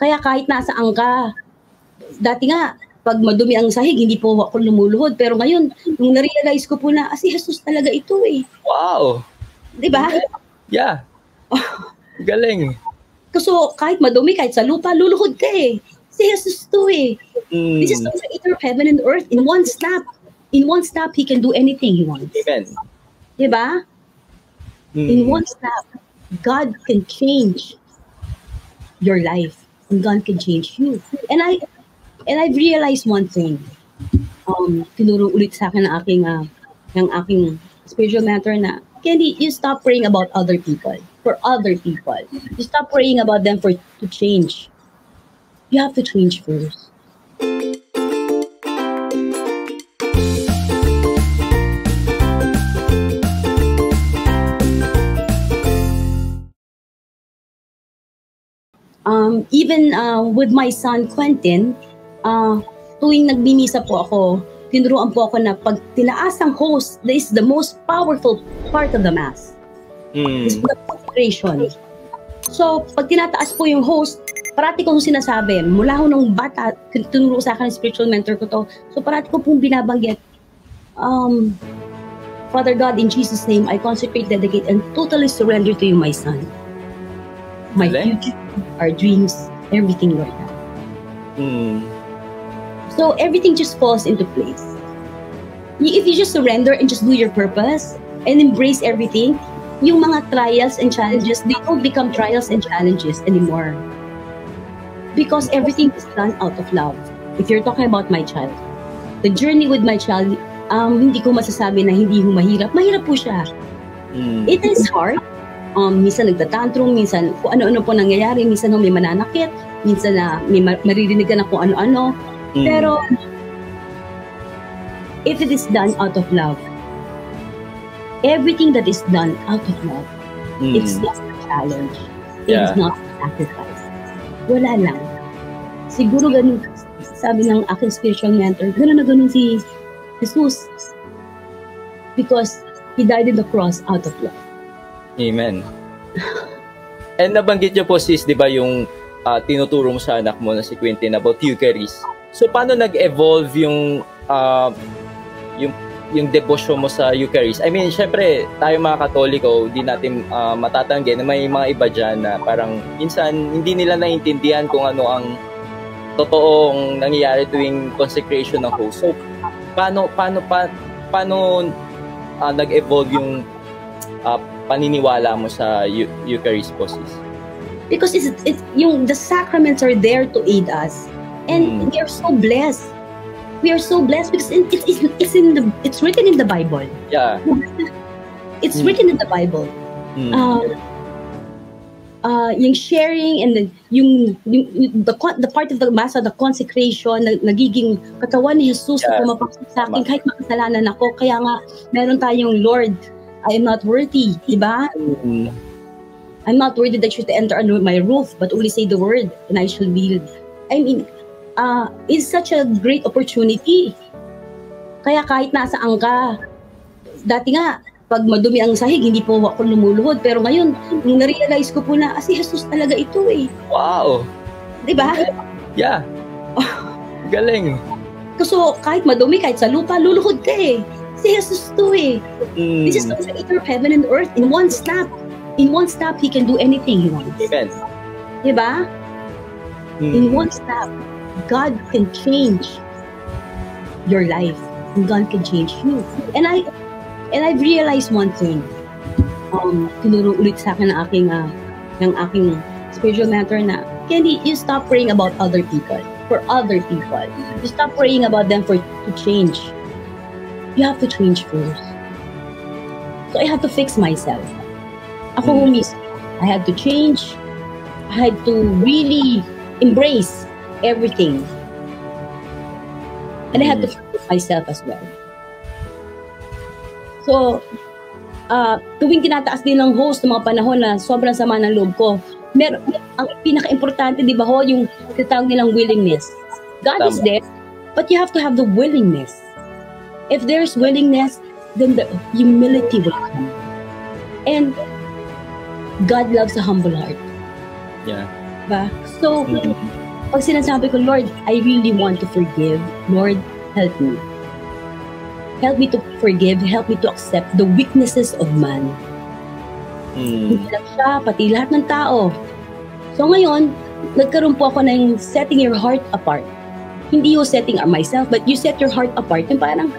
Kaya kahit nasaan ka, dati nga, pag madumi ang sahig, hindi po ako lumuluhod. Pero ngayon, nung na-realize ko po na, si Jesus talaga ito eh. Wow! Diba? Yeah. Galing. So, kahit madumi, kahit sa lupa, luluhod ka eh. Si Jesus to eh. This is the creator of heaven and earth. In one snap, He can do anything He wants. Amen. Diba? In one snap, God can change your life. And God can change you. And I've realized one thing. Tinuro ulit sa akin ng aking spiritual mentor na, Candy, you stop praying about other people. For other people. You stop praying about them to change. You have to change first. Even with my son Quentin, tuwing nagbimisa po ako, tinuruan po ako na pag tinaas ang host, this is the most powerful part of the Mass. This is the consecration. So, pag tinataas po yung host, parati kong sinasabi, mula ho nung bata, tinuro sa akin ng spiritual mentor ko to, so parati ko pong binabanggit, Father God, in Jesus' name, I consecrate, dedicate, and totally surrender to you, my son. My future, our dreams, everything, Lord God. So everything just falls into place. If you just surrender and just do your purpose and embrace everything, yung mga trials and challenges, they don't become trials and challenges anymore. Because everything is done out of love. If you're talking about my child, the journey with my child, hindi ko masasabi na hindi ho mahirap. Mahirap po siya. It is hard. Minsan nagtatantrum, minsan kung ano-ano po nangyayari, minsan may mananakit, minsan na may maririnig ka na kung ano-ano. Pero, if it is done out of love, everything that is done out of love, it's not a challenge. It's not a sacrifice. Wala lang. Siguro ganun, sabi ng aking spiritual mentor, ganun na ganun si Jesus. Because He died on the cross out of love. Amen. And nabanggit niyo po sis, di ba, yung tinuturo mo sa anak mo na si Quentin about Eucharist. So paano nag-evolve yung devotion mo sa Eucharist? I mean, syempre, tayo mga Katoliko, di natin matatanggi na may mga iba dyan na parang minsan hindi nila naiintindihan kung ano ang totoong nangyayari tuwing consecration ng host. So paano nag-evolve yung paniniwala mo sa Eucharist po, sis? Because the sacraments are there to aid us. And we are so blessed. We are so blessed because it's written in the Bible. Yeah. It's written in the Bible. Yung sharing and the part of the Mass, the consecration, nagiging katawan ni Jesus na pumapasok sa akin kahit makasalanan ako. Kaya nga, meron tayong Lord, I am not worthy, diba? I'm not worthy that you should enter under my roof, but only say the word, and I shall be. I mean, it's such a great opportunity. Kaya kahit nasaan ka, dati nga, pag madumi ang sahig, hindi po ako lumuluhod. Pero ngayon, nung na-realize ko po na, si Jesus talaga ito eh. Wow! Diba? Yeah. Galing. So, kahit madumi, kahit sa lupa, luluhod ka eh. Si Jesus to eh. This is the creator of heaven and earth. In one snap, He can do anything He wants. Amen. Diba? In one snap, God can change your life. And God can change you. And I've realized one thing. Tinuro ulit sa akin ng aking spiritual mentor na, Candy, you stop praying about other people. For other people. You stop praying about them to change. You have to change first. So I had to fix myself. Ako mismo. I had to change. I had to really embrace everything. And I had to fix myself as well. So, tuwing tinataas din ng host ng mga panahon na sobrang sama ng loob ko, ang pinaka-importante, di ba ho, yung tinatawag nilang willingness. God is there, but you have to have the willingness. If there's willingness, then the humility will come. And God loves a humble heart. Yeah. Diba? So, pag sinasabi ko, Lord, I really want to forgive. Lord, help me. Help me to forgive. Help me to accept the weaknesses of man. Hindi lang siya, pati lahat ng tao. So ngayon, nagkaroon po ako ng setting your heart apart. Hindi yung setting myself, but you set your heart apart. Yung parang,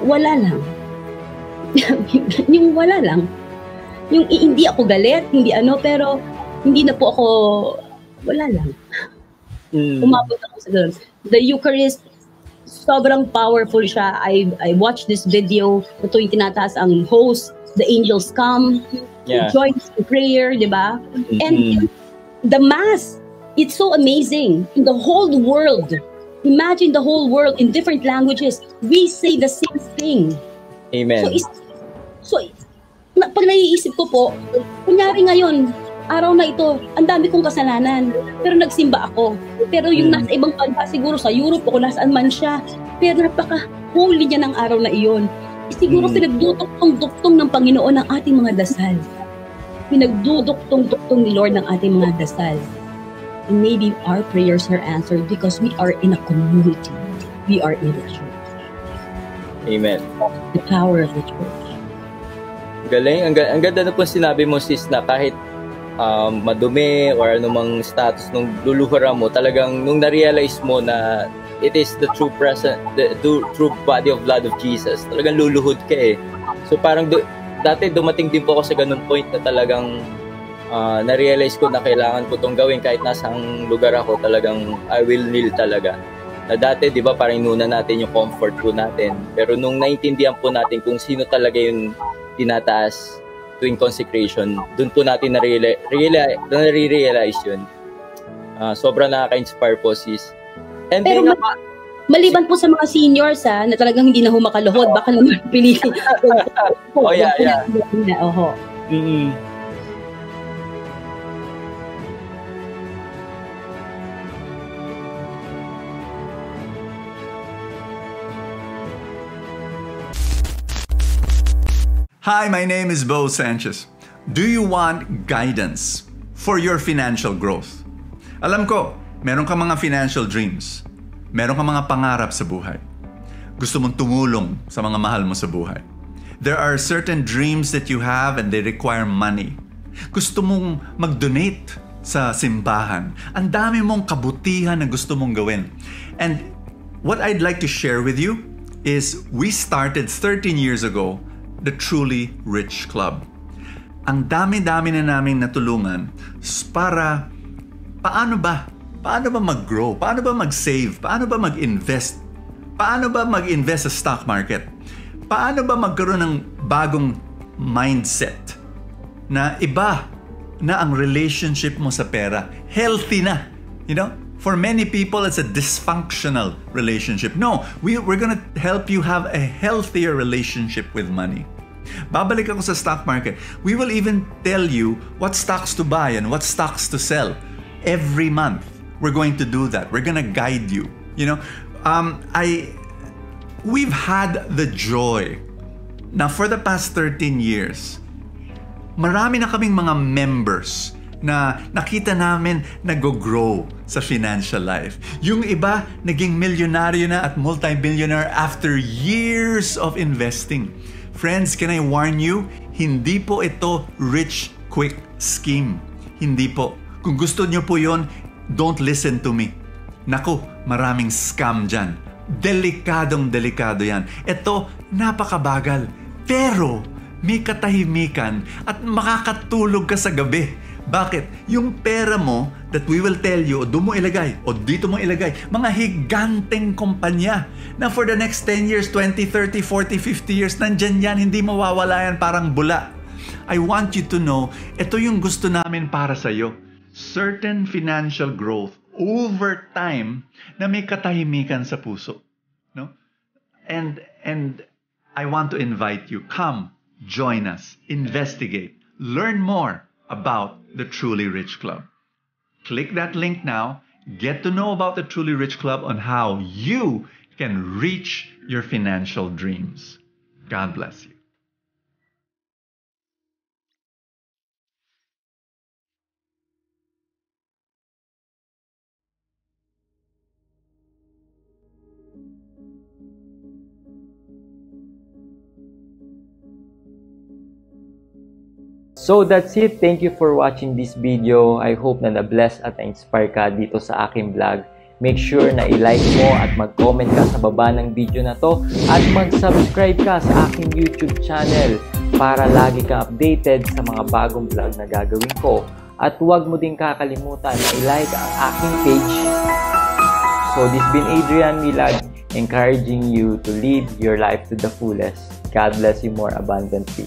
wala lang. Yung wala lang. Yung hindi ako galit, hindi pero hindi na po ako, wala lang. Umabot ako sa ganun. The Eucharist, sobrang powerful siya. I watched this video, ito yung tinataas ang host, the angels come, join in prayer, di ba? And the Mass, it's so amazing. In the whole world, imagine the whole world in different languages, we say the same thing. Amen. So pag naiisip ko po, kunyari ngayon, araw na ito, ang dami kong kasalanan, pero nagsimba ako. Pero yung nasa ibang bansa, siguro sa Europe o kung nasaan man siya, pero napaka-holy niya ng araw na iyon. Siguro pinagduduktong-duktong ng Panginoon ang ating mga dasal. Pinagduduktong-duktong ni Lord ng ating mga dasal. And maybe our prayers are answered because we are in a community. We are in the church. Amen. The power of the church. Galing. Ang ganda na po sinabi mo, sis, na kahit madumi or anumang status nung luluhara mo, talagang nung na-realize mo na it is the true true body of blood of Jesus, talagang luluhod ka eh. So parang dati dumating din po ako sa ganung point na talagang na-realize ko na kailangan ko tong gawin kahit nasang lugar ako, talagang I will kneel talaga. Na dati, di ba, parang inuna natin yung comfort po natin. Pero nung naintindihan po natin kung sino talaga yung tinataas tuwing consecration, dun po natin na-realize yun. Sobrang nakaka-inspire po, sis. And pero maliban po sa mga seniors na talagang hindi na humakaluhod, baka naman piliin. Oh, yeah. Oho. Hi, my name is Bo Sanchez. Do you want guidance for your financial growth? Alam ko, meron kang mga financial dreams. Meron kang mga pangarap sa buhay. Gusto mong tumulong sa mga mahal mo sa buhay. There are certain dreams that you have and they require money. Gusto mong mag-donate sa simbahan. Ang dami mong kabutihan na gusto mong gawin. And what I'd like to share with you is we started 13 years ago the Truly Rich Club. Ang dami-dami na namin natulungan para paano ba mag-grow? Paano ba mag-save? Paano ba mag-invest? Paano ba mag-invest sa stock market? Paano ba magkaroon ng bagong mindset na iba na ang relationship mo sa pera? Healthy na. You know? For many people, it's a dysfunctional relationship. No, we're gonna help you have a healthier relationship with money. Babalik ako sa stock market. We will even tell you what stocks to buy and what stocks to sell. Every month, we're going to do that. We're gonna guide you. You know, we've had the joy. Now, for the past 13 years, marami na kaming mga members na nakita namin nag-grow sa financial life. Yung iba, naging milyonaryo na at multi-billionaire after years of investing. Friends, can I warn you? Hindi po ito rich quick scheme. Hindi po. Kung gusto nyo po yon, don't listen to me. Naku, maraming scam dyan. Delikado yan. Ito, napakabagal. Pero, may katahimikan at makakatulog ka sa gabi. Bakit? Yung pera mo that we will tell you, o doon mo ilagay, o dito mo ilagay, mga higanteng kumpanya na for the next 10 years, 20, 30, 40, 50 years, nandyan yan, hindi mawawala yan parang bula. I want you to know, ito yung gusto namin para sa'yo. Certain financial growth over time na may katahimikan sa puso. No? And I want to invite you, come, join us, investigate, learn more about the Truly Rich Club. Click that link now. Get to know about the Truly Rich Club on how you can reach your financial dreams. God bless you. So that's it. Thank you for watching this video. I hope na na-bless at na-inspire ka dito sa aking vlog. Make sure na i-like mo at mag-comment ka sa baba ng video na to at mag-subscribe ka sa aking YouTube channel para lagi kang updated sa mga bagong vlog na gagawin ko. At huwag mo din kakalimutan na i-like ang aking page. So this been Adrian Milag, encouraging you to live your life to the fullest. God bless you more abundantly.